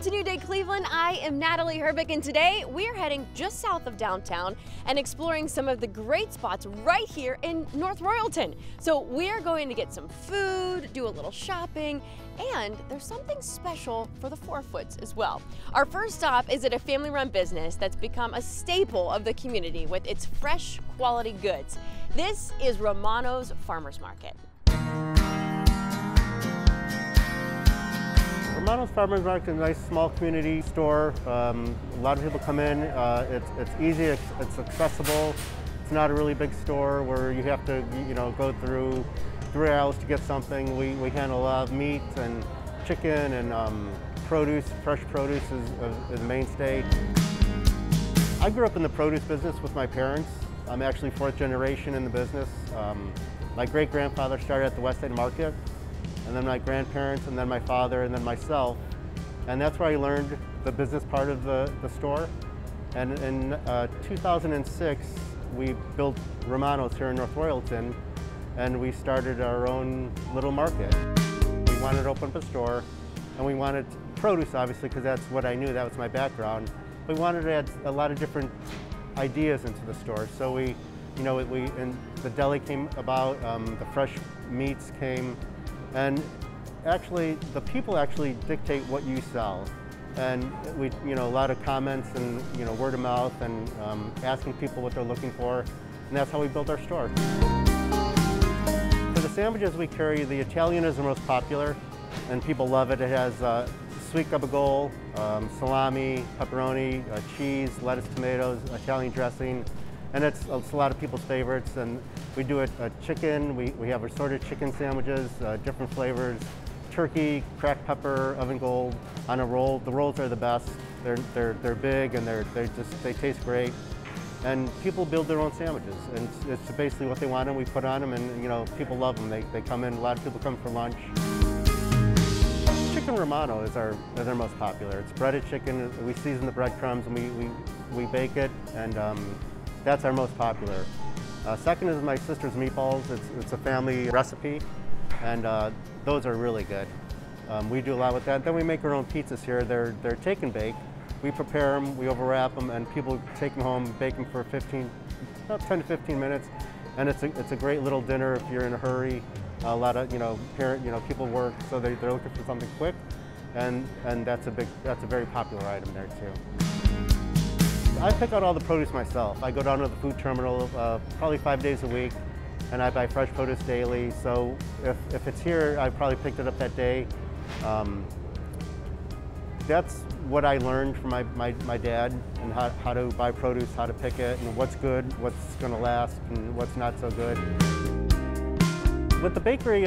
to New Day Cleveland. I am Natalie Herbick, and today we're heading just south of downtown and exploring some of the great spots right here in North Royalton. So we're going to get some food, do a little shopping, and there's something special for the 4-foots as well. Our first stop is at a family-run business that's become a staple of the community with its fresh, quality goods. This is Romano's Farmers Market. Romano's Farmers Market is a nice small community store. A lot of people come in. It's easy, it's accessible. It's not a really big store where you have to go through 3 aisles to get something. We handle a lot of meat and chicken and produce. Fresh produce is a mainstay. I grew up in the produce business with my parents. I'm actually 4th generation in the business. My great-grandfather started at the West End Market, and then my grandparents, and then my father, and then myself. And that's where I learned the business part of the store. And in 2006, we built Romano's here in North Royalton, and we started our own little market. We wanted to open up a store, and we wanted produce, obviously, because that's what I knew, that was my background. We wanted to add a lot of different ideas into the store. So and the deli came about, the fresh meats came, and actually, the people actually dictate what you sell. And we, a lot of comments and, word of mouth and asking people what they're looking for. And that's how we built our store. For the sandwiches we carry, the Italian is the most popular, and people love it. It has sweet gabagool, salami, pepperoni, cheese, lettuce, tomatoes, Italian dressing. And it's a lot of people's favorites. And we do a chicken. We have assorted chicken sandwiches, different flavors, turkey, cracked pepper, oven gold on a roll. The rolls are the best. They're big and they taste great. And people build their own sandwiches, and it's basically what they want, and we put on them, and people love them. They come in. A lot of people come for lunch. Chicken Romano is our most popular. It's breaded chicken. We season the breadcrumbs and we bake it, and that's our most popular. Second is my sister's meatballs. It's a family recipe, and those are really good. We do a lot with that. Then we make our own pizzas here. They're take and bake. We prepare them, we overwrap them, and people take them home, bake them for about 10 to 15 minutes. And it's a great little dinner if you're in a hurry. A lot of people work, so they're looking for something quick, and that's a very popular item there too. I pick out all the produce myself. I go down to the food terminal probably 5 days a week, and I buy fresh produce daily. So if it's here, I probably picked it up that day. That's what I learned from my dad, and how to buy produce, how to pick it, and what's good, what's going to last, and what's not so good. With the bakery,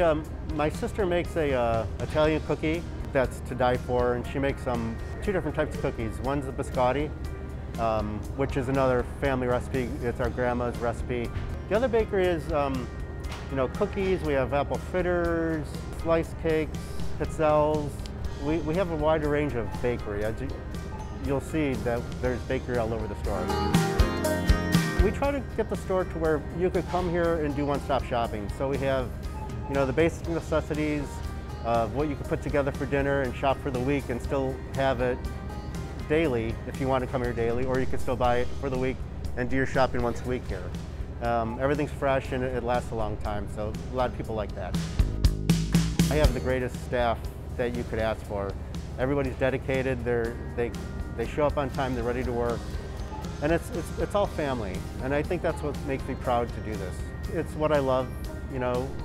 my sister makes a Italian cookie that's to die for, and she makes 2 different types of cookies. One's a biscotti, which is another family recipe. It's our grandma's recipe. The other bakery is, cookies. We have apple fritters, sliced cakes, pizzelles. We have a wider range of bakery. You'll see that there's bakery all over the store. We try to get the store to where you could come here and do one-stop shopping. So we have, the basic necessities of what you could put together for dinner and shop for the week and still have it daily if you want to come here daily, or you could still buy it for the week and do your shopping once a week here. Everything's fresh and it lasts a long time, so a lot of people like that. I have the greatest staff that you could ask for. Everybody's dedicated, they show up on time, they're ready to work, and it's all family, and I think that's what makes me proud to do this. It's what I love,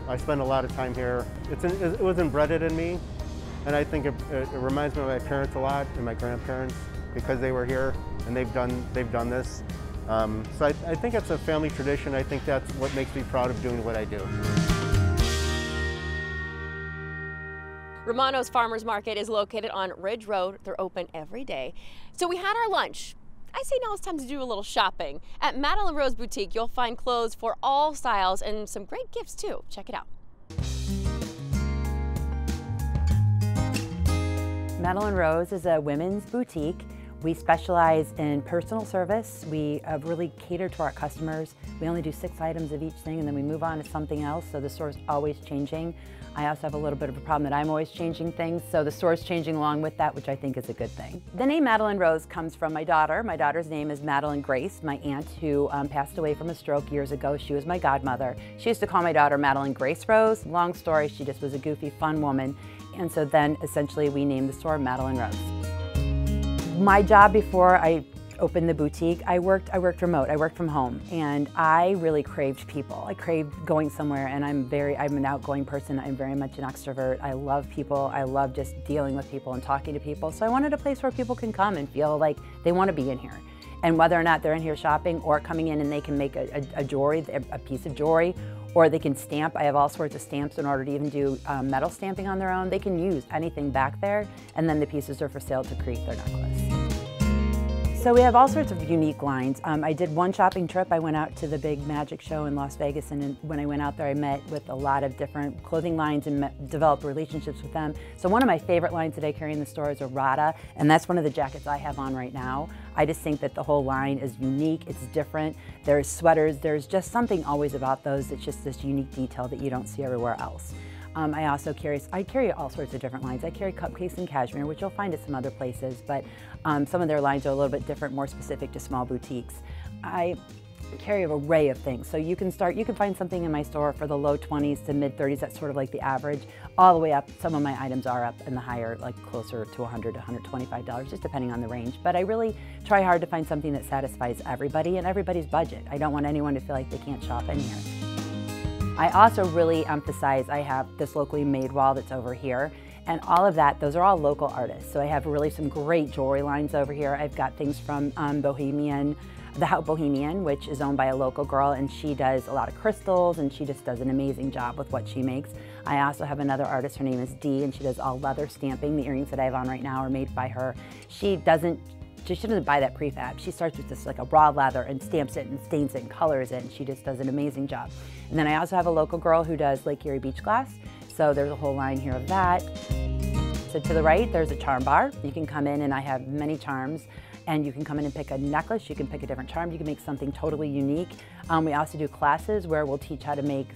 I spend a lot of time here. It was embedded in me, and I think it reminds me of my parents a lot and my grandparents, because they were here and they've done this. So I think it's a family tradition. I think that's what makes me proud of doing what I do. Romano's Farmers Market is located on Ridge Road. They're open every day. So we had our lunch. I say now it's time to do a little shopping. At Madeline Rose Boutique, you'll find clothes for all styles and some great gifts too. Check it out. Madeline Rose is a women's boutique. We specialize in personal service. We really cater to our customers. We only do 6 items of each thing and then we move on to something else, so the store's always changing. I also have a little bit of a problem that I'm always changing things, so the store's changing along with that, which I think is a good thing. The name Madeline Rose comes from my daughter. My daughter's name is Madeline Grace, my aunt who passed away from a stroke years ago. She was my godmother. She used to call my daughter Madeline Grace Rose. Long story, she just was a goofy, fun woman. And so then essentially we named the store Madeline Rose. My job before I opened the boutique, I worked remote, I worked from home, and I really craved people. I craved going somewhere, and I'm an outgoing person. I'm very much an extrovert. I love people. I love just dealing with people and talking to people. So I wanted a place where people can come and feel like they want to be in here. And whether or not they're in here shopping or coming in and they can make a jewelry, a piece of jewelry, or they can stamp. I have all sorts of stamps in order to even do metal stamping on their own. They can use anything back there, and then the pieces are for sale to create their necklace. So we have all sorts of unique lines. I did one shopping trip. I went out to the big magic show in Las Vegas, and when I went out there, I met with a lot of different clothing lines and developed relationships with them. So one of my favorite lines that I carry in the store is a Rada, and that's one of the jackets I have on right now. I just think that the whole line is unique, it's different. There's sweaters, there's just something always about those. It's just this unique detail that you don't see everywhere else. I carry all sorts of different lines. I carry cupcakes and cashmere, which you'll find at some other places, but some of their lines are a little bit different, more specific to small boutiques. I carry an array of things. So you can find something in my store for the low 20s to mid 30s, that's sort of like the average, all the way up. Some of my items are up in the higher, like closer to $100 to $125, just depending on the range. But I really try hard to find something that satisfies everybody and everybody's budget. I don't want anyone to feel like they can't shop in here. I also really emphasize, I have this locally made wall that's over here, and all of that, those are all local artists. So I have really some great jewelry lines over here. I've got things from the Hout Bohemian, which is owned by a local girl, and she does a lot of crystals, and she just does an amazing job with what she makes. I also have another artist, her name is Dee, and she does all leather stamping. The earrings that I have on right now are made by her. She doesn't buy that prefab. She starts with just like a raw leather and stamps it and stains it and colors it, and she just does an amazing job. And then I also have a local girl who does Lake Erie beach glass, so there's a whole line here of that. So to the right, there's a charm bar. You can come in and I have many charms, and you can come in and pick a necklace, you can pick a different charm, you can make something totally unique. We also do classes where we'll teach how to make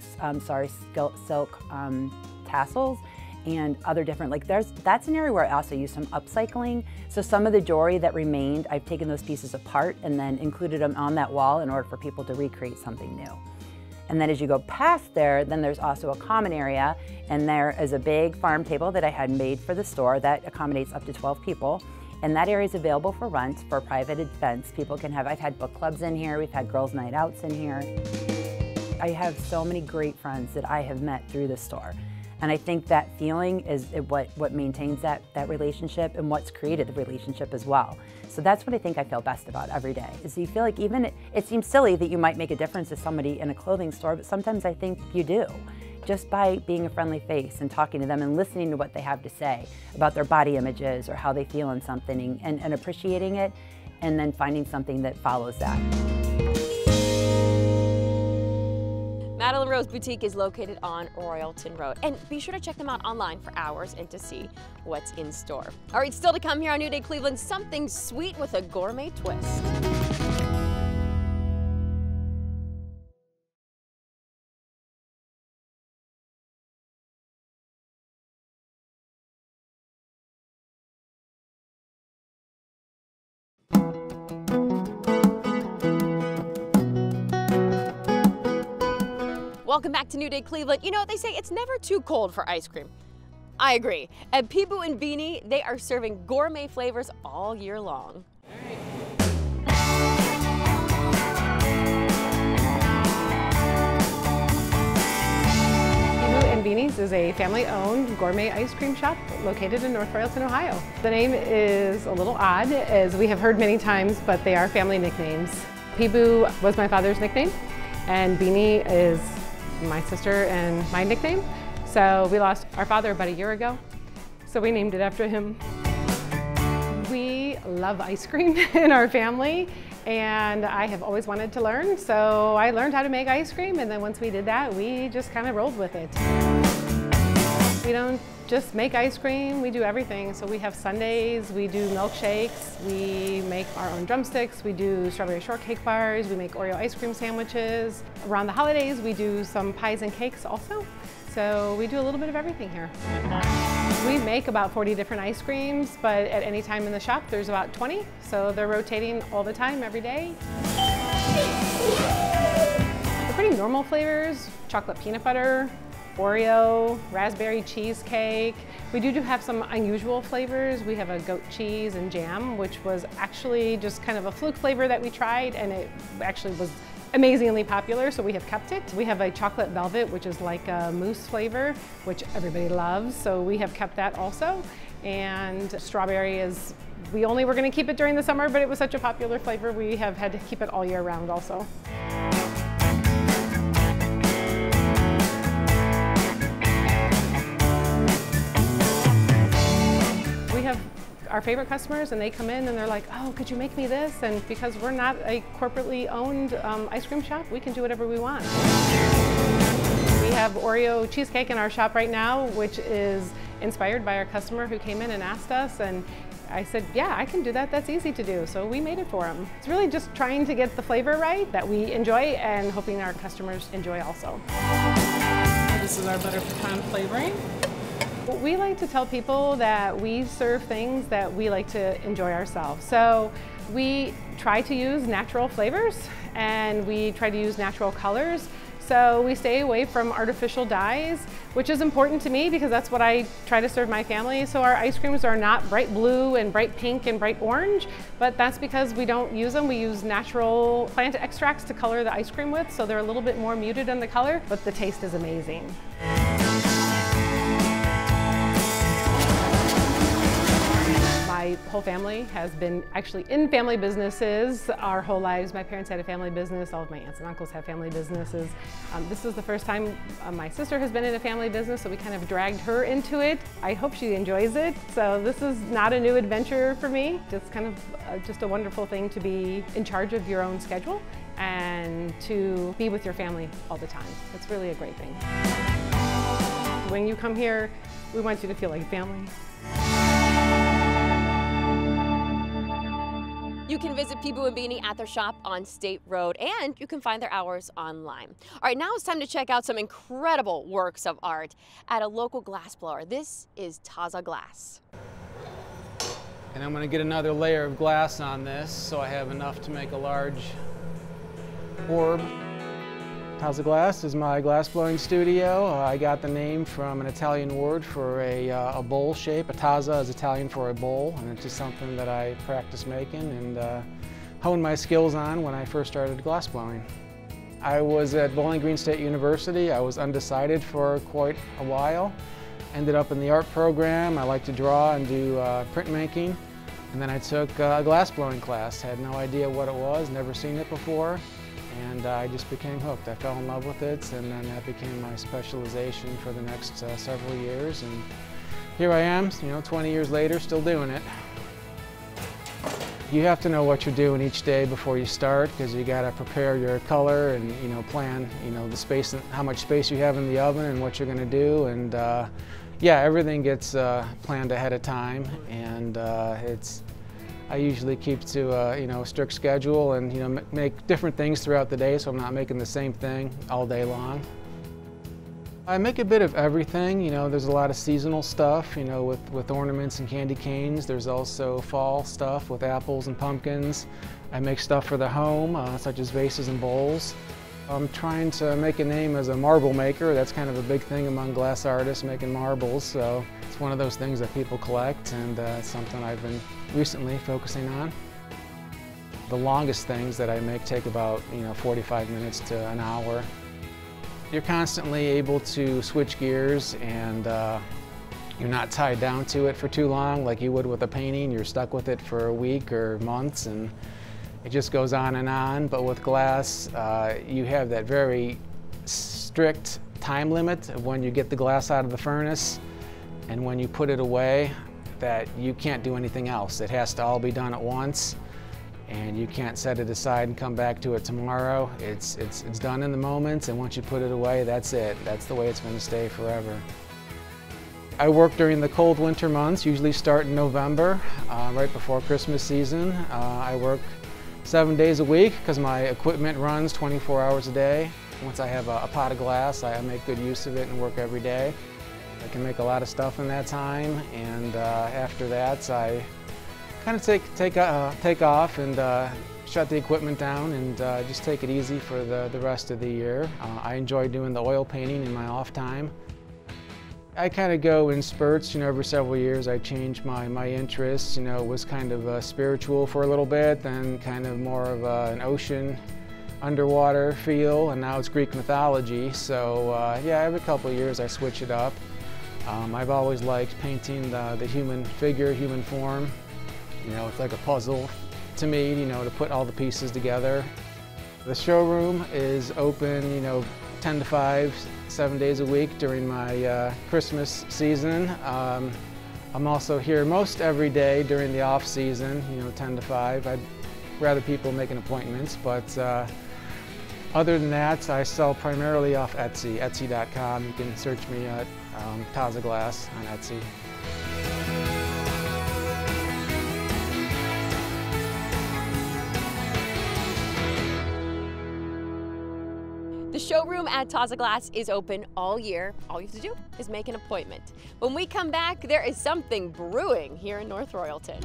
silk tassels and other different, that's an area where I also use some upcycling. So some of the jewelry that remained, I've taken those pieces apart and then included them on that wall in order for people to recreate something new. And then as you go past there, then there's also a common area, and there is a big farm table that I had made for the store that accommodates up to 12 people. And that area is available for rent for private events. People can have, I've had book clubs in here, we've had girls' night outs in here. I have so many great friends that I have met through the store. And I think that feeling is what maintains that relationship and what's created the relationship as well. So that's what I think I feel best about every day, is you feel like even it seems silly that you might make a difference to somebody in a clothing store, but sometimes I think you do. Just by being a friendly face and talking to them and listening to what they have to say about their body images or how they feel in something and appreciating it, and then finding something that follows that. Madeline Rose Boutique is located on Royalton Road, and be sure to check them out online for hours and to see what's in store. All right, still to come here on New Day Cleveland, something sweet with a gourmet twist. Welcome back to New Day Cleveland. You know, they say it's never too cold for ice cream. I agree. At Peeboo and Beanie, they are serving gourmet flavors all year long. Peeboo and Beanies is a family-owned gourmet ice cream shop located in North Royalton, Ohio. The name is a little odd, as we have heard many times, but they are family nicknames. Peeboo was my father's nickname, and Beanie is my sister and my nickname. So we lost our father about a year ago, so we named it after him. We love ice cream in our family, and I have always wanted to learn, so I learned how to make ice cream, and then once we did that, we just kind of rolled with it. We don't just make ice cream. We do everything. So we have sundaes, we do milkshakes, we make our own drumsticks, we do strawberry shortcake bars, we make Oreo ice cream sandwiches. Around the holidays, we do some pies and cakes also. So we do a little bit of everything here. We make about 40 different ice creams, but at any time in the shop, there's about 20. So they're rotating all the time, every day. They're pretty normal flavors: chocolate peanut butter, Oreo, raspberry cheesecake. We do have some unusual flavors. We have a goat cheese and jam, which was actually just kind of a fluke flavor that we tried, and it actually was amazingly popular, so we have kept it. We have a chocolate velvet, which is like a mousse flavor, which everybody loves, so we have kept that also. And strawberry is, we only were going to keep it during the summer, but it was such a popular flavor, we have had to keep it all year round also. Our favorite customers, and they come in and they're like, oh, could you make me this? And because we're not a corporately owned ice cream shop, we can do whatever we want. We have Oreo cheesecake in our shop right now, which is inspired by our customer who came in and asked us, and I said, yeah, I can do that, that's easy to do. So we made it for them. It's really just trying to get the flavor right that we enjoy and hoping our customers enjoy also. This is our butter pecan flavoring. We like to tell people that we serve things that we like to enjoy ourselves. So we try to use natural flavors and we try to use natural colors. So we stay away from artificial dyes, which is important to me because that's what I try to serve my family. So our ice creams are not bright blue and bright pink and bright orange, but that's because we don't use them. We use natural plant extracts to color the ice cream with, so they're a little bit more muted in the color, but the taste is amazing. My whole family has been actually in family businesses our whole lives. My parents had a family business, all of my aunts and uncles have family businesses. This is the first time my sister has been in a family business, so we kind of dragged her into it. I hope she enjoys it. So this is not a new adventure for me. It's kind of just a wonderful thing to be in charge of your own schedule and to be with your family all the time. It's really a great thing. When you come here, we want you to feel like family. You can visit Pibu and Beanie at their shop on State Road, and you can find their hours online. All right, now it's time to check out some incredible works of art at a local glassblower. This is Taza Glass. And I'm going to get another layer of glass on this so I have enough to make a large orb. Taza Glass is my glass blowing studio. I got the name from an Italian word for a bowl shape. A taza is Italian for a bowl, and it's just something that I practice making and honed my skills on when I first started glass blowing. I was at Bowling Green State University. I was undecided for quite a while. Ended up in the art program. I like to draw and do printmaking. And then I took a glass blowing class. Had no idea what it was, never seen it before. And I just became hooked. I fell in love with it, and then that became my specialization for the next several years. And here I am, 20 years later, still doing it. You have to know what you're doing each day before you start, because you got to prepare your color and plan, the space, how much space you have in the oven, and what you're going to do. And yeah, everything gets planned ahead of time, and I usually keep to a strict schedule and make different things throughout the day, so I'm not making the same thing all day long. I make a bit of everything. There's a lot of seasonal stuff, with ornaments and candy canes. There's also fall stuff with apples and pumpkins. I make stuff for the home, such as vases and bowls. I'm trying to make a name as a marble maker. That's kind of a big thing among glass artists, making marbles. So it's one of those things that people collect, and it's something I've been recently focusing on. The longest things that I make take about 45 minutes to an hour. You're constantly able to switch gears, and you're not tied down to it for too long like you would with a painting. You're stuck with it for a week or months, and it just goes on and on. But with glass, you have that very strict time limit of when you get the glass out of the furnace and when you put it away, that you can't do anything else. It has to all be done at once, and you can't set it aside and come back to it tomorrow. It's done in the moment, and once you put it away, that's it. That's the way it's going to stay forever. I work during the cold winter months, usually start in November, right before Christmas season. I work 7 days a week because my equipment runs 24 hours a day. Once I have a pot of glass, I make good use of it and work every day. I can make a lot of stuff in that time, and after that I kind of take off and shut the equipment down and just take it easy for the rest of the year. I enjoy doing the oil painting in my off time. I kind of go in spurts, every several years I change my interests. It was kind of spiritual for a little bit, then kind of more of an ocean, underwater feel, and now it's Greek mythology. So yeah, every couple of years I switch it up. I've always liked painting the human figure, human form. It's like a puzzle to me, to put all the pieces together. The showroom is open, 10 to 5, 7 days a week during my Christmas season. I'm also here most every day during the off season, 10 to 5. I'd rather people making appointments, but other than that, I sell primarily off Etsy, etsy.com. You can search me at Taza Glass on Etsy. The showroom at Taza Glass is open all year. All you have to do is make an appointment. When we come back, there is something brewing here in North Royalton.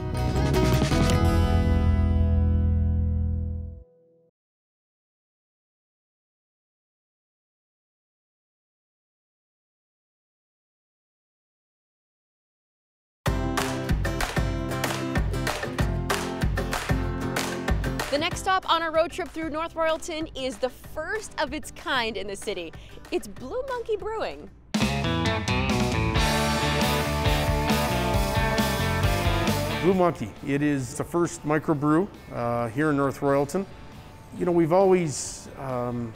The next stop on our road trip through North Royalton is the first of its kind in the city. It's Blue Monkey Brewing. Blue Monkey, it is the first microbrew here in North Royalton. We've always been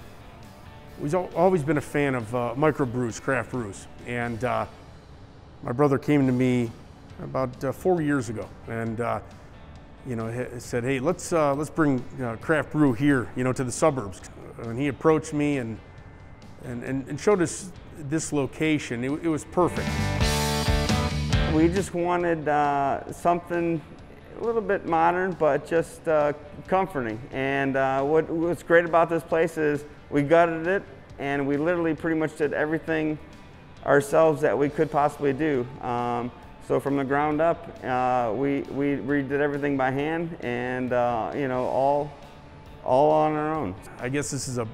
a fan of microbrews, craft brews, and my brother came to me about 4 years ago and said, hey, let's bring craft brew here, to the suburbs. And he approached me and showed us this location. It was perfect. We just wanted something a little bit modern, but just comforting. And what's great about this place is we gutted it, and we literally pretty much did everything ourselves that we could possibly do. So from the ground up, we redid everything by hand, and all on our own. I guess this is a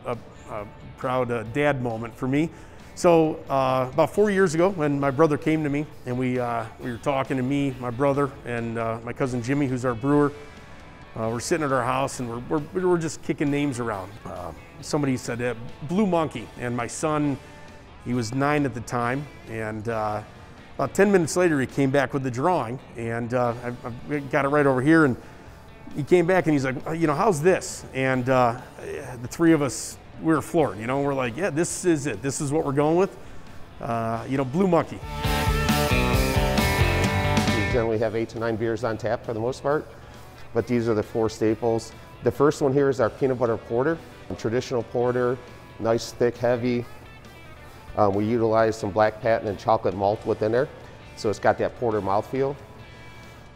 proud dad moment for me. So about 4 years ago, when my brother came to me, and we were talking to me, my brother, and my cousin Jimmy, who's our brewer. We're sitting at our house, and we're just kicking names around. Somebody said Blue Monkey, and my son, he was 9 at the time, and about 10 minutes later, he came back with the drawing, and I've got it right over here. And he came back and he's like, how's this? And the three of us, we were floored. We're like, yeah, this is it. This is what we're going with. Blue Monkey. We generally have 8 to 9 beers on tap for the most part, but these are the 4 staples. The first one here is our peanut butter porter, traditional porter, nice, thick, heavy. We utilize some black patent and chocolate malt within there, so it's got that porter mouthfeel.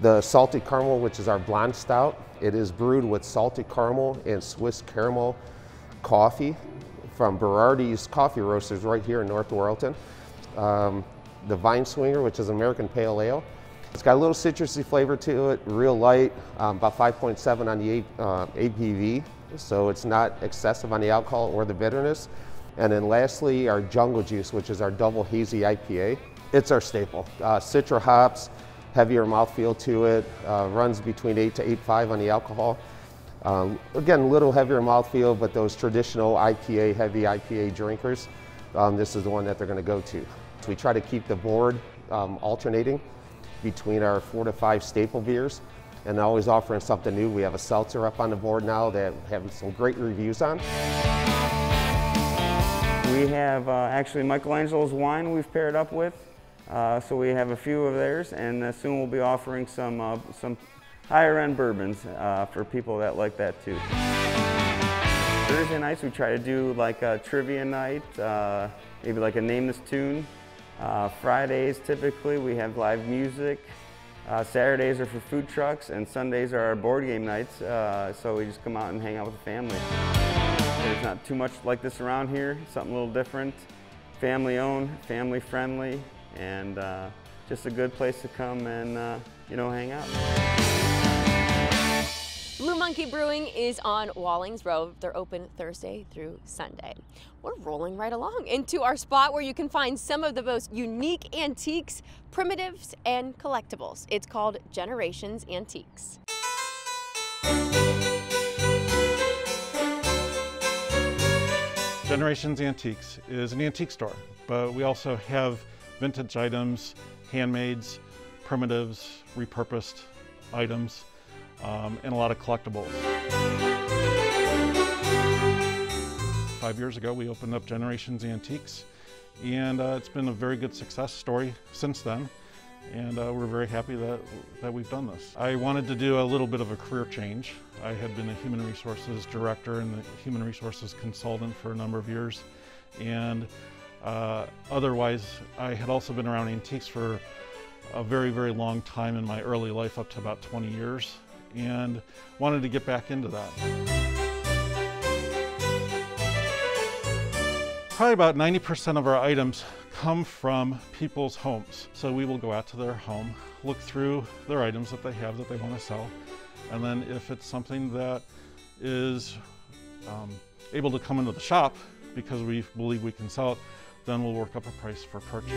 The salted caramel, which is our blonde stout, it is brewed with salted caramel and Swiss caramel coffee from Berardi's Coffee Roasters right here in North Royalton. The Vine Swinger, which is American Pale Ale. It's got a little citrusy flavor to it, real light, about 5.7 on the ABV, so it's not excessive on the alcohol or the bitterness. And then lastly, our Jungle Juice, which is our double hazy IPA. It's our staple. Citra hops, heavier mouthfeel to it, runs between 8 to 8.5 on the alcohol. Again, a little heavier mouthfeel, but those traditional IPA, heavy IPA drinkers, this is the one that they're gonna go to. So we try to keep the board alternating between our 4 to 5 staple beers and always offering something new. We have a seltzer up on the board now that have some great reviews on. We have actually Michelangelo's wine we've paired up with, so we have a few of theirs, and soon we'll be offering some higher end bourbons for people that like that too. Thursday nights we try to do like a trivia night, maybe like a name this tune, Fridays, typically, we have live music. Saturdays are for food trucks, and Sundays are our board game nights, so we just come out and hang out with the family. There's not too much like this around here, something a little different. Family owned, family friendly, and just a good place to come and you know, hang out. Blue Monkey Brewing is on Wallings Road. They're open Thursday through Sunday. We're rolling right along into our spot where you can find some of the most unique antiques, primitives, and collectibles. It's called Generations Antiques. Generations Antiques is an antique store, but we also have vintage items, handmaids, primitives, repurposed items, and a lot of collectibles. 5 years ago, we opened up Generations Antiques, and it's been a very good success story since then, and we're very happy that we've done this. I wanted to do a little bit of a career change. I had been a human resources director and a human resources consultant for a number of years, and otherwise, I had also been around antiques for a very, very long time in my early life, up to about 20 years, and wanted to get back into that. Probably about 90% of our items come from people's homes. So we will go out to their home, look through their items that they have that they want to sell, and then if it's something that is able to come into the shop because we believe we can sell it, then we'll work up a price for purchase.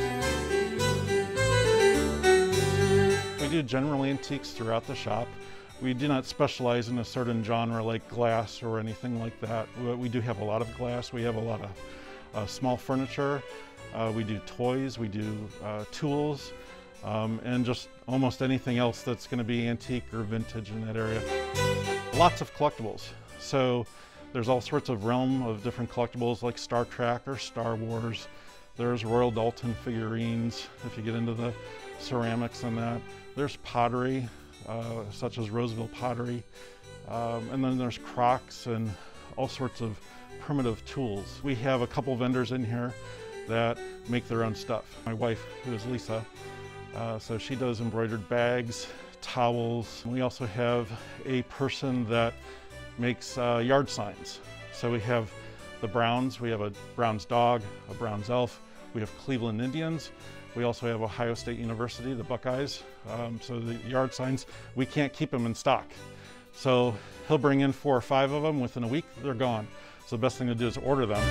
We do general antiques throughout the shop. We do not specialize in a certain genre like glass or anything like that. We do have a lot of glass. We have a lot of small furniture. We do toys. We do tools, and just almost anything else that's going to be antique or vintage in that area. Lots of collectibles. So there's all sorts of realm of different collectibles like Star Trek or Star Wars. There's Royal Dalton figurines, if you get into the ceramics and that. There's pottery, such as Roseville pottery. And then there's crocks and all sorts of primitive tools. We have a couple vendors in here that make their own stuff. My wife, who is Lisa, so she does embroidered bags, towels. We also have a person that makes yard signs. So we have the Browns, we have a Browns dog, a Browns elf, we have Cleveland Indians, we also have Ohio State University, the Buckeyes. So the yard signs, we can't keep them in stock. So he'll bring in 4 or 5 of them, within a week they're gone. So the best thing to do is order them.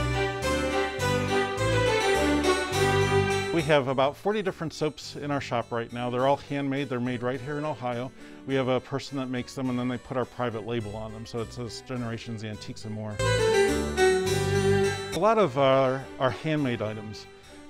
We have about 40 different soaps in our shop right now. They're all handmade. They're made right here in Ohio. We have a person that makes them, and then they put our private label on them. So it says Generations Antiques and More. A lot of our handmade items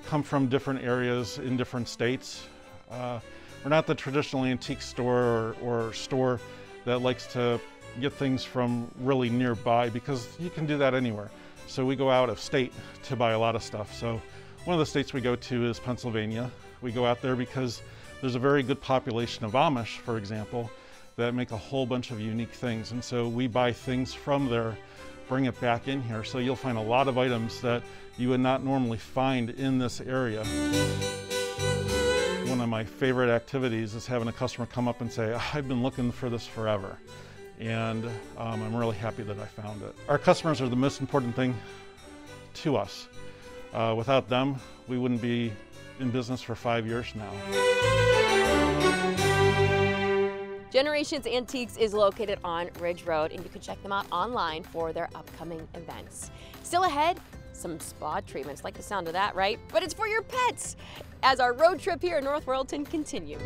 come from different areas in different states. We're not the traditional antique store or store that likes to get things from really nearby, because you can do that anywhere. So we go out of state to buy a lot of stuff. So one of the states we go to is Pennsylvania. We go out there because there's a very good population of Amish, for example, that make a whole bunch of unique things. And so we buy things from there, bring it back in here. So you'll find a lot of items that you would not normally find in this area. One of my favorite activities is having a customer come up and say, I've been looking for this forever. And I'm really happy that I found it. Our customers are the most important thing to us. Without them, we wouldn't be in business for 5 years now. Generations Antiques is located on Ridge Road, and you can check them out online for their upcoming events. Still ahead, some spa treatments. Like the sound of that, right? But it's for your pets, as our road trip here in North Royalton continues.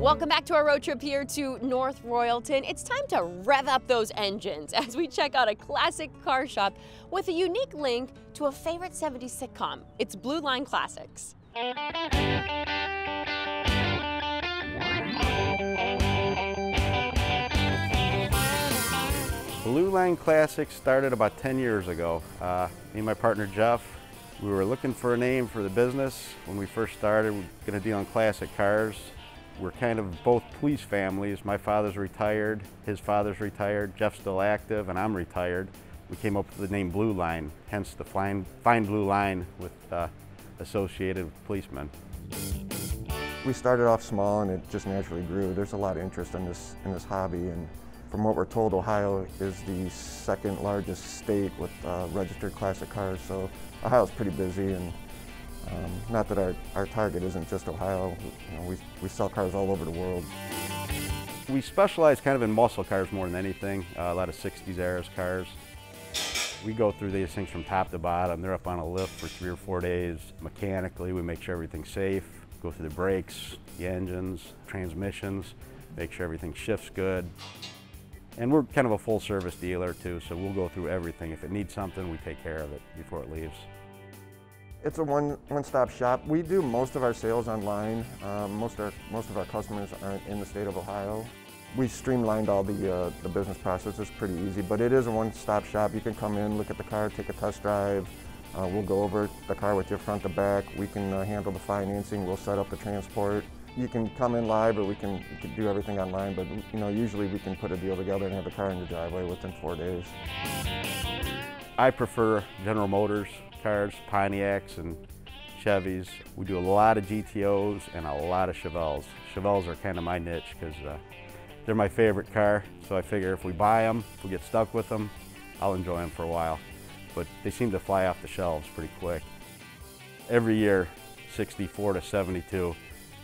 Welcome back to our road trip here to North Royalton. It's time to rev up those engines as we check out a classic car shop with a unique link to a favorite 70s sitcom. It's Blue Line Classics. Blue Blue Line Classic started about 10 years ago. Me and my partner Jeff, we were looking for a name for the business. When we first started, we were going to deal in classic cars. We're kind of both police families. My father's retired, his father's retired, Jeff's still active, and I'm retired. We came up with the name Blue Line, hence the fine blue line with associated with policemen. We started off small and it just naturally grew. There's a lot of interest in this hobby, and from what we're told, Ohio is the second largest state with registered classic cars, so Ohio's pretty busy. And not that our target isn't just Ohio. You know, we sell cars all over the world. We specialize kind of in muscle cars more than anything, a lot of 60s era cars. We go through these things from top to bottom. They're up on a lift for 3 or 4 days. Mechanically, we make sure everything's safe, go through the brakes, the engines, transmissions, make sure everything shifts good. And we're kind of a full service dealer too, so we'll go through everything. If it needs something, we take care of it before it leaves. It's a one-stop shop. We do most of our sales online. Most of our customers aren't in the state of Ohio. We streamlined all the business process. It's pretty easy, but it is a one-stop shop. You can come in, look at the car, take a test drive. We'll go over the car with you front to back. We can handle the financing. We'll set up the transport. You can come in live, or we can do everything online, but you know, usually we can put a deal together and have the car in the driveway within 4 days. I prefer General Motors cars, Pontiacs and Chevys. We do a lot of GTOs and a lot of Chevelles. Chevelles are kind of my niche because they're my favorite car, so I figure if we buy them, if we get stuck with them, I'll enjoy them for a while. But they seem to fly off the shelves pretty quick. Every year, 64 to 72,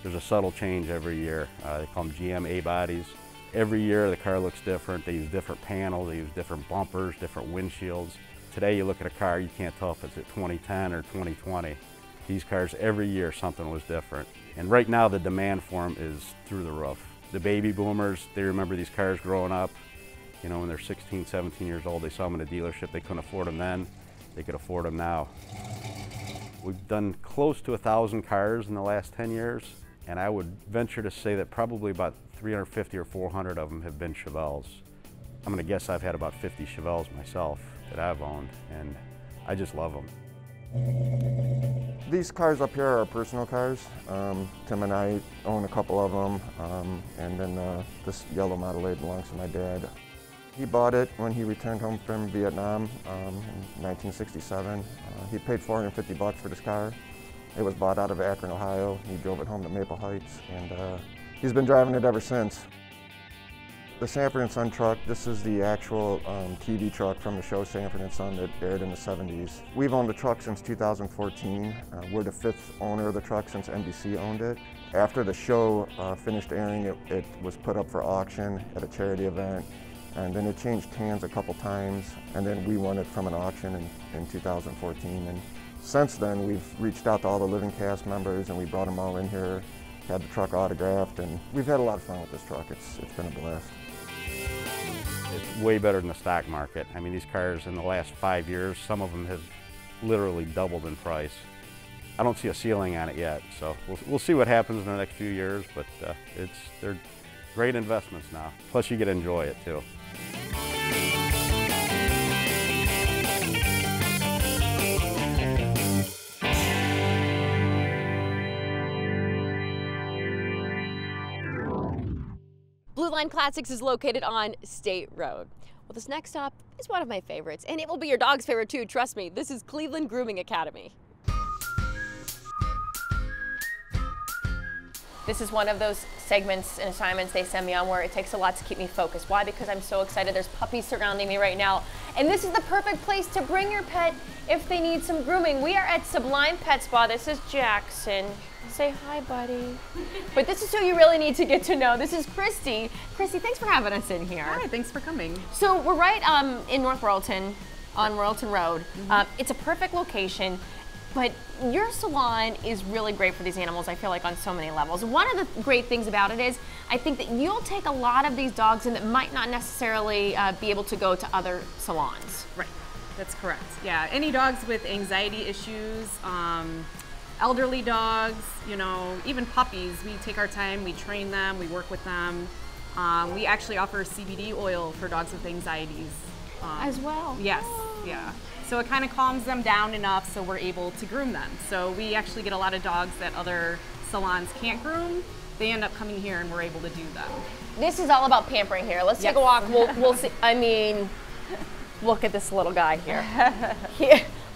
there's a subtle change every year. They call them GM A-bodies. Every year the car looks different. They use different panels, they use different bumpers, different windshields. Today you look at a car, you can't tell if it's at 2010 or 2020. These cars, every year something was different. And right now the demand for them is through the roof. The baby boomers, they remember these cars growing up. You know, when they're 16, 17 years old, they saw them in a dealership. They couldn't afford them then, they could afford them now. We've done close to 1,000 cars in the last 10 years. And I would venture to say that probably about 350 or 400 of them have been Chevelles. I'm gonna guess I've had about 50 Chevelles myself that I've owned, and I just love them. These cars up here are our personal cars. Tim and I own a couple of them, and then this yellow Model 8 belongs to my dad. He bought it when he returned home from Vietnam in 1967. He paid $450 for this car. It was bought out of Akron, Ohio. He drove it home to Maple Heights, and he's been driving it ever since. The Sanford & Son truck, this is the actual TV truck from the show Sanford & Son that aired in the 70s. We've owned the truck since 2014. We're the 5th owner of the truck since NBC owned it. After the show finished airing, it was put up for auction at a charity event, and then it changed hands a couple times, and then we won it from an auction in 2014. And since then, we've reached out to all the living cast members, and we brought them all in here, had the truck autographed, and we've had a lot of fun with this truck. It's been a blast. It's way better than the stock market. I mean, these cars in the last 5 years, some of them have literally doubled in price. I don't see a ceiling on it yet, so we'll see what happens in the next few years, but they're great investments now. Plus, you get to enjoy it too. Blue Line Classics is located on State Road. Well, this next stop is one of my favorites, and it will be your dog's favorite too, trust me. This is Cleveland Grooming Academy. This is one of those segments and assignments they send me on where it takes a lot to keep me focused. Why? Because I'm so excited. There's puppies surrounding me right now. And this is the perfect place to bring your pet if they need some grooming. We are at Sublime Pet Spa. This is Jackson. Say hi, buddy. But this is who you really need to get to know. This is Christy. Christy, thanks for having us in here. Hi, thanks for coming. So we're right in North Royalton, on Royalton Road. It's a perfect location. But your salon is really great for these animals, I feel like, on so many levels. One of the great things about it is I think that you'll take a lot of these dogs in that might not necessarily be able to go to other salons. Right, that's correct. Yeah, any dogs with anxiety issues, elderly dogs, you know, even puppies, we take our time, we train them, we work with them. We actually offer CBD oil for dogs with anxieties. As well? Yes, yeah. So it kind of calms them down enough so we're able to groom them. So we actually get a lot of dogs that other salons can't groom. They end up coming here and we're able to do them. This is all about pampering here. Let's take a walk. We'll see. I mean, look at this little guy here.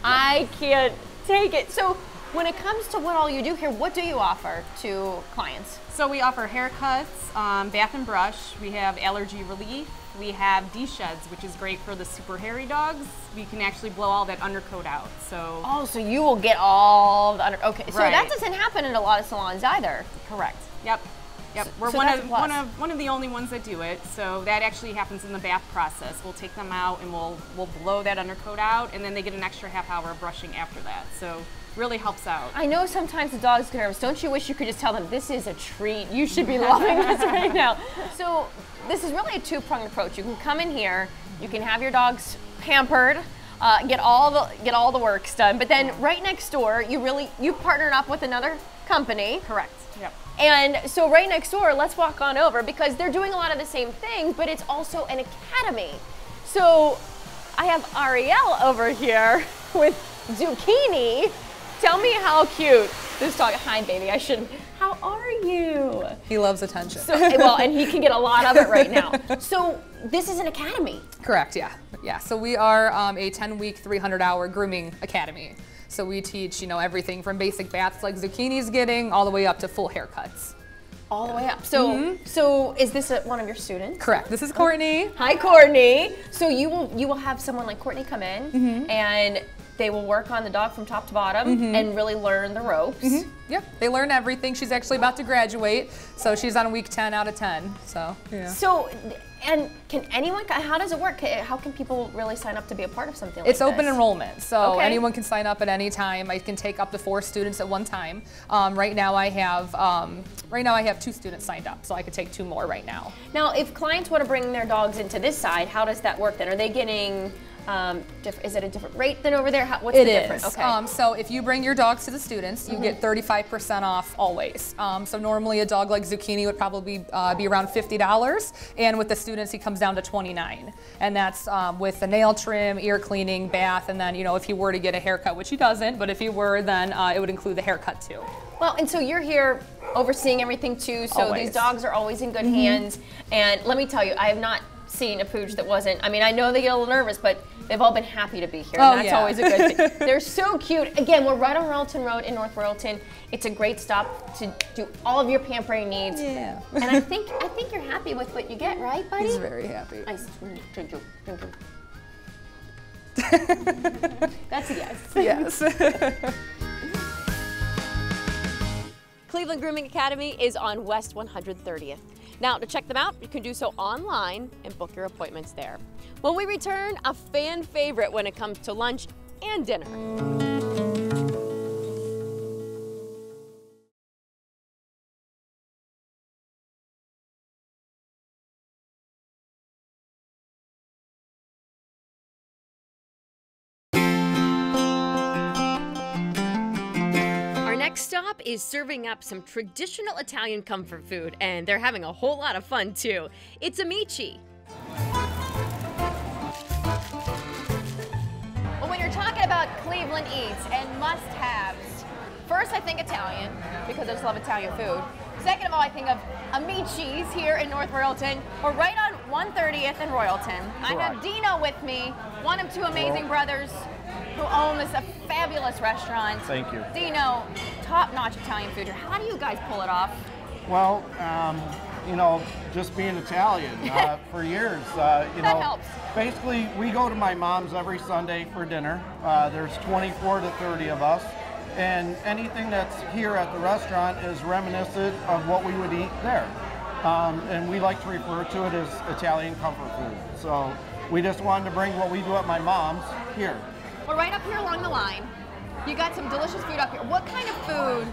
I can't take it. So when it comes to what all you do here, what do you offer to clients? So we offer haircuts, bath and brush. We have allergy relief. We have de-sheds, which is great for the super hairy dogs. We can actually blow all that undercoat out. So so you will get all the okay. So right. that doesn't happen in a lot of salons either. Correct. Yep. Yep. We're so one of the only ones that do it. So that actually happens in the bath process. We'll take them out and we'll blow that undercoat out, and then they get an extra half hour of brushing after that. So really helps out. I know sometimes the dogs get nervous. Don't you wish you could just tell them, this is a treat, you should be loving this right now? So this is really a two-pronged approach. You can come in here, you can have your dogs pampered, get all the works done, but then right next door, you partnered up with another company. Correct. Yep. And so right next door, let's walk on over, because they're doing a lot of the same things, but it's also an academy. So I have Ariel over here with Zucchini. Tell me how cute this dog. Hi, baby. How are you? He loves attention. So, well, and he can get a lot of it right now. So this is an academy. Correct. Yeah. Yeah. So we are a 10-week, 300-hour grooming academy. So we teach, everything from basic baths like Zucchini's getting, all the way up to full haircuts. All the way up. So, so is this one of your students? Correct. This is Courtney. Hi, Courtney. So you will have someone like Courtney come in and they will work on the dog from top to bottom and really learn the ropes. Yep, they learn everything. She's actually about to graduate, so she's on week 10 out of 10. So, yeah. So, and can anyone, how does it work? How can people really sign up to be a part of something like this? It's open enrollment, so anyone can sign up at any time. I can take up to 4 students at one time. Right now I have 2 students signed up, so I could take 2 more right now. Now, if clients want to bring their dogs into this side, how does that work then? Are they getting is it a different rate than over there? What's the difference? It is. Okay. So if you bring your dogs to the students, you get 35% off always. So normally a dog like Zucchini would probably be around $50, and with the students he comes down to $29. And that's with the nail trim, ear cleaning, bath, and then if he were to get a haircut, which he doesn't, but if he were, then it would include the haircut too. Well, and so you're here overseeing everything too, so always. These dogs are always in good hands. And let me tell you, I have not seen a pooch that wasn't, I know they get a little nervous, but they've all been happy to be here, and that's always a good thing. They're so cute. Again, we're right on Royalton Road in North Royalton. It's a great stop to do all of your pampering needs. Yeah. And I think you're happy with what you get, right, buddy? He's very happy. Nice. Thank you. That's a yes. Yes. Cleveland Grooming Academy is on West 130th. Now, to check them out, you can do so online and book your appointments there. When we return, a fan favorite when it comes to lunch and dinner. Next stop is serving up some traditional Italian comfort food, and they're having a whole lot of fun too. It's amici. Well, when you're talking about Cleveland eats and must-haves, first I think Italian, because I just love Italian food. Second of all, I think of Amici's here in North Royalton. We're right on 130th in Royalton. I have Dino with me, one of 2 amazing brothers who own this fabulous restaurant. Thank you. Dino, top-notch Italian food. How do you guys pull it off? Well, just being Italian for years. That helps. Basically, we go to my mom's every Sunday for dinner. There's 24 to 30 of us. And anything that's here at the restaurant is reminiscent of what we would eat there. And we like to refer to it as Italian comfort food. So we just wanted to bring what we do at my mom's here. We're right up here along the line. You got some delicious food up here. What kind of food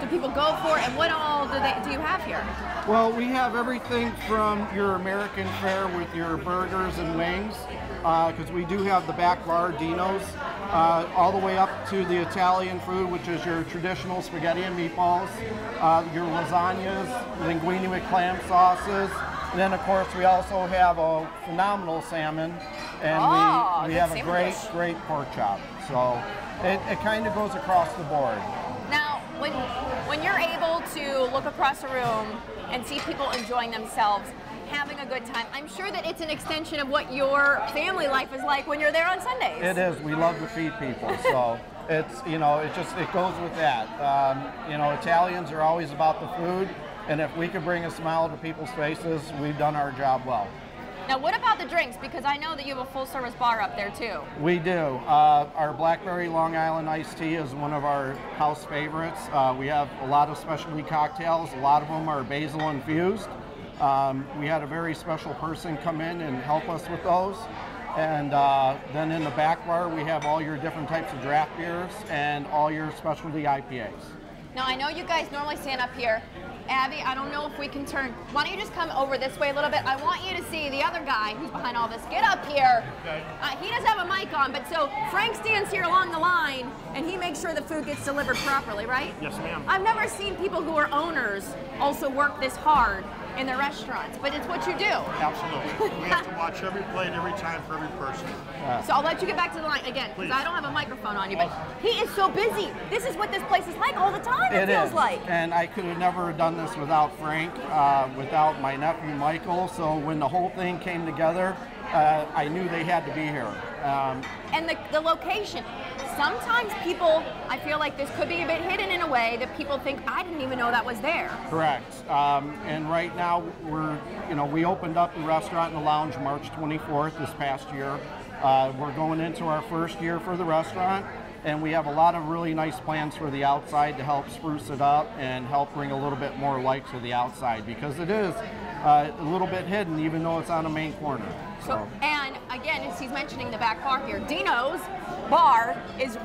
do people go for, and what all do you have here? Well, we have everything from your American fare with your burgers and wings, because we do have the back bar Dino's, all the way up to the Italian food, which is your traditional spaghetti and meatballs, your lasagnas, linguine with clam sauces, and then of course we also have a phenomenal salmon And we have a great pork chop. So it kind of goes across the board. Now, when you're able to look across a room and see people enjoying themselves, having a good time, I'm sure that it's an extension of what your family life is like when you're there on Sundays. It is. We love to feed people, so it's, you know, it goes with that. You know, Italians are always about the food, and if we could bring a smile to people's faces, we've done our job well. Now, what about the drinks? Because I know that you have a full-service bar up there, too. We do. Our Blackberry Long Island iced tea is one of our house favorites. We have a lot of specialty cocktails. A lot of them are basil infused. We had a very special person come in and help us with those. And then in the back bar, we have all your different types of draft beers and all your specialty IPAs. Now, I know you guys normally stand up here. Abby, I don't know if we can turn. Why don't you just come over this way a little bit? I want you to see the other guy who's behind all this. Get up here. He does have a mic on, but so Frank stands here along the line, and he makes sure the food gets delivered properly, right? Yes, ma'am. I've never seen people who are owners also work this hard in their restaurants, but it's what you do. Absolutely. We have to watch every plate every time for every person. So I'll let you get back to the line again, because I don't have a microphone on you, but he is so busy. This is what this place is like all the time, it feels like. And I could have never done this without Frank, without my nephew Michael, so when the whole thing came together, I knew they had to be here. And the location. Sometimes people, I feel like this could be a bit hidden in a way that people think, I didn't even know that was there. Correct. And right now, we opened up the restaurant and the lounge March 24th this past year. We're going into our first year for the restaurant, and we have a lot of really nice plans for the outside to help spruce it up and help bring a little bit more light to the outside, because it is a little bit hidden even though it's on a main corner. So, and again, as he's mentioning the back bar here, Dino's bar is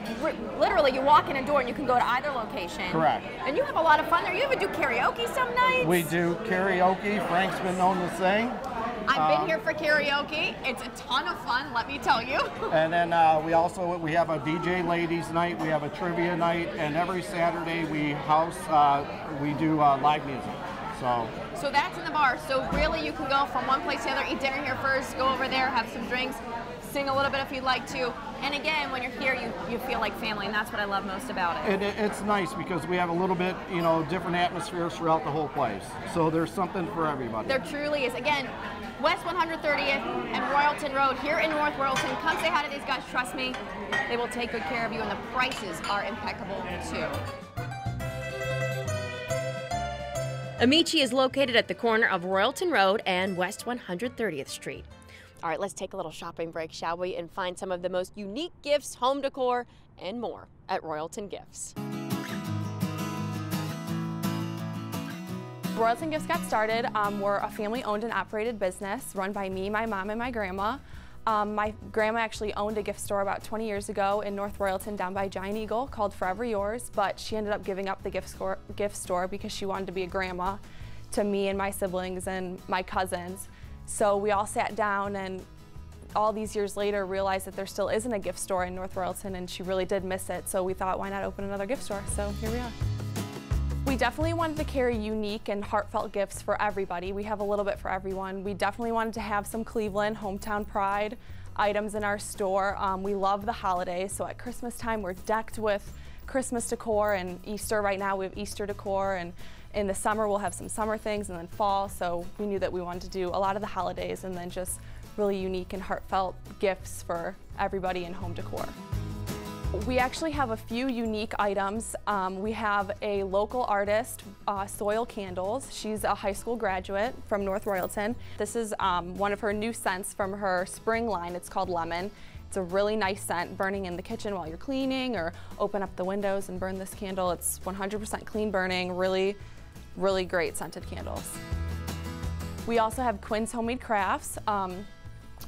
literally, you walk in a door and you can go to either location. Correct. And you have a lot of fun there. You even do karaoke some nights? We do karaoke. Frank's been known to sing. I've been here for karaoke. It's a ton of fun, let me tell you. And then we have a DJ ladies night, we have a trivia night, and every Saturday we do live music. So that's in the bar. So really you can go from one place to the other, eat dinner here first, go over there, have some drinks, sing a little bit if you'd like to. And again, when you're here, you feel like family, and that's what I love most about it. It's nice because we have a little bit, different atmospheres throughout the whole place. So there's something for everybody. There truly is. Again, West 130th and Royalton Road here in North Royalton. Come say hi to these guys. Trust me, they will take good care of you, and the prices are impeccable too. Amici is located at the corner of Royalton Road and West 130th Street. All right, let's take a little shopping break, shall we, and find some of the most unique gifts, home decor, and more at Royalton Gifts. Royalton Gifts got started. We're a family-owned and operated business run by me, my mom, and my grandma. My grandma actually owned a gift store about 20 years ago in North Royalton down by Giant Eagle called Forever Yours, but she ended up giving up the gift store because she wanted to be a grandma to me and my siblings and my cousins. So we all sat down and all these years later realized that there still isn't a gift store in North Royalton, and she really did miss it. So we thought, why not open another gift store? So here we are. We definitely wanted to carry unique and heartfelt gifts for everybody. We have a little bit for everyone. We definitely wanted to have some Cleveland hometown pride items in our store. We love the holidays, so at Christmas time we're decked with Christmas decor, and Easter right now we have Easter decor, and in the summer we'll have some summer things, and then fall, so we knew that we wanted to do a lot of the holidays and then just really unique and heartfelt gifts for everybody in home decor. We actually have a few unique items. We have a local artist, Soil Candles. She's a high school graduate from North Royalton. This is one of her new scents from her spring line. It's called Lemon. It's a really nice scent, burning in the kitchen while you're cleaning, or open up the windows and burn this candle. It's 100% clean burning, really, really great scented candles. We also have Quinn's Homemade Crafts,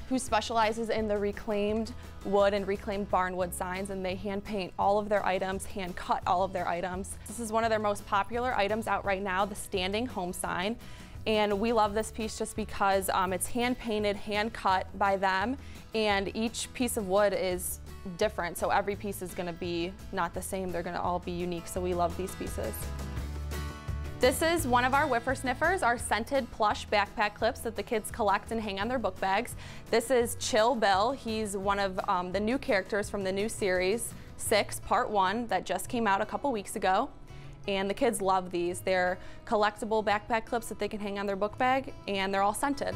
who specializes in the reclaimed wood and reclaimed barnwood signs, and they hand paint all of their items, hand cut all of their items. This is one of their most popular items out right now, the standing home sign. And we love this piece just because it's hand painted, hand cut by them, and each piece of wood is different. So every piece is gonna be not the same, they're gonna all be unique, so we love these pieces. This is one of our whippersniffers, our scented plush backpack clips that the kids collect and hang on their book bags. This is Chill Bill. He's one of the new characters from the new series 6, Part 1, that just came out a couple weeks ago. And the kids love these. They're collectible backpack clips that they can hang on their book bag, and they're all scented.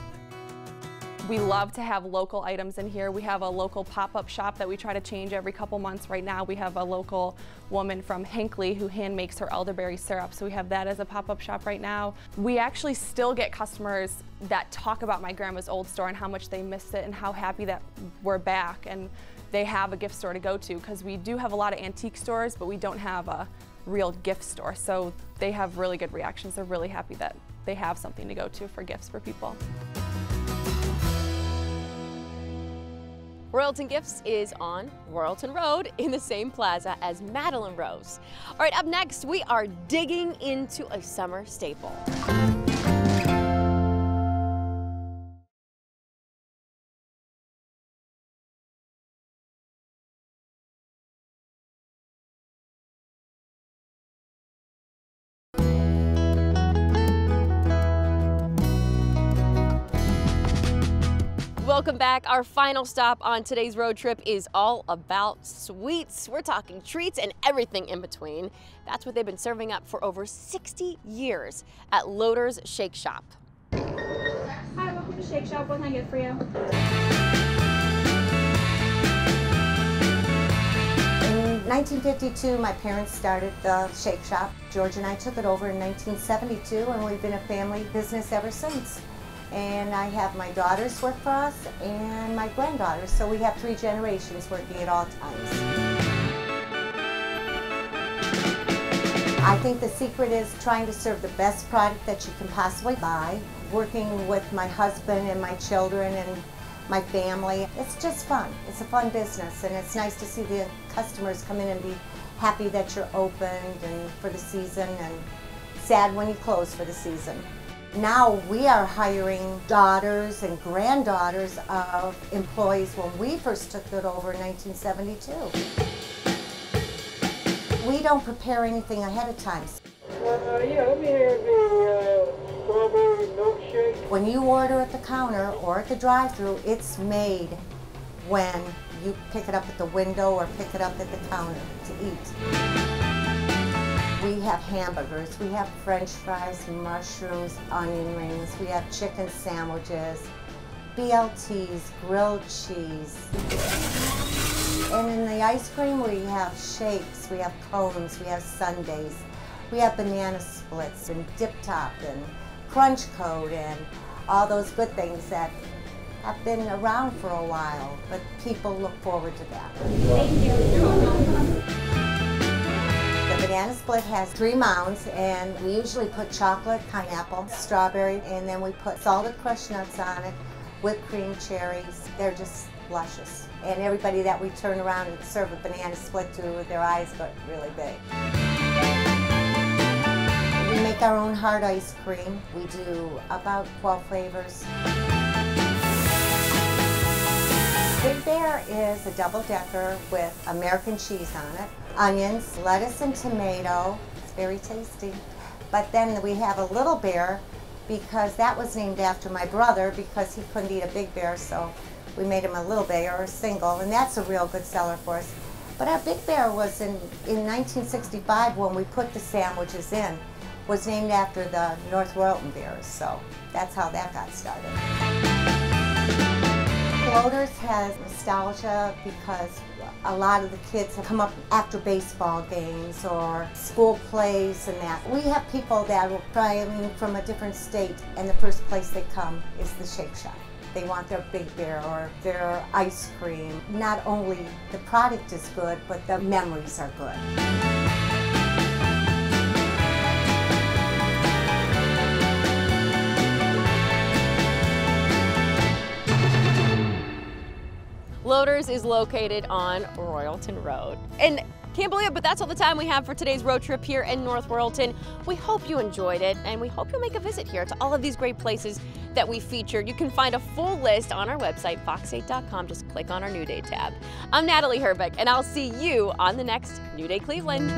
We love to have local items in here. We have a local pop-up shop that we try to change every couple months. Right now we have a local woman from Hinckley who hand makes her elderberry syrup, so we have that as a pop-up shop right now. We actually still get customers that talk about my grandma's old store and how much they missed it and how happy that we're back and they have a gift store to go to, because we do have a lot of antique stores, but we don't have a real gift store, so they have really good reactions. They're really happy that they have something to go to for gifts for people. Royalton Gifts is on Royalton Road in the same plaza as Madeline Rose. All right, up next, we are digging into a summer staple. Welcome back. Our final stop on today's road trip is all about sweets. We're talking treats and everything in between. That's what they've been serving up for over 60 years at Loader's Shake Shop. Hi, welcome to Shake Shop. What can I get for you? In 1952, my parents started the Shake Shop. George and I took it over in 1972, and we've been a family business ever since. And I have my daughters work for us and my granddaughters, so we have 3 generations working at all times. I think the secret is trying to serve the best product that you can possibly buy, working with my husband and my children and my family. It's just fun. It's a fun business, and it's nice to see the customers come in and be happy that you're opened and for the season, and sad when you close for the season. Now we are hiring daughters and granddaughters of employees when we first took it over in 1972. We don't prepare anything ahead of time. Yeah, let me have the strawberry milkshake. When you order at the counter or at the drive-thru, it's made when you pick it up at the window or pick it up at the counter to eat. We have hamburgers, we have french fries, mushrooms, onion rings, we have chicken sandwiches, BLTs, grilled cheese. And in the ice cream we have shakes, we have cones, we have sundaes, we have banana splits and dip top and crunch coat and all those good things that have been around for a while, but people look forward to that. Thank you. The banana split has 3 mounds, and we usually put chocolate, pineapple, strawberry, and then we put salted crushed nuts on it, whipped cream, cherries. They're just luscious. And everybody that we turn around and serve a banana split to, their eyes get really big. We make our own hard ice cream. We do about 12 flavors. Big Bear is a double-decker with American cheese on it, onions, lettuce, and tomato. It's very tasty. But then we have a Little Bear because that was named after my brother because he couldn't eat a Big Bear, so we made him a Little Bear or a single, and that's a real good seller for us. But our Big Bear was in 1965 when we put the sandwiches in, was named after the North Royalton Bears, so that's how that got started. Loader's has nostalgia because a lot of the kids have come up after baseball games or school plays and that. We have people that will traveling from a different state, and the first place they come is the Shake Shop. They want their Big Bear or their ice cream. Not only the product is good, but the memories are good. Loader's is located on Royalton Road. And can't believe it, but that's all the time we have for today's road trip here in North Royalton. We hope you enjoyed it, and we hope you'll make a visit here to all of these great places that we featured. You can find a full list on our website, fox8.com. Just click on our New Day tab. I'm Natalie Herbeck, and I'll see you on the next New Day Cleveland.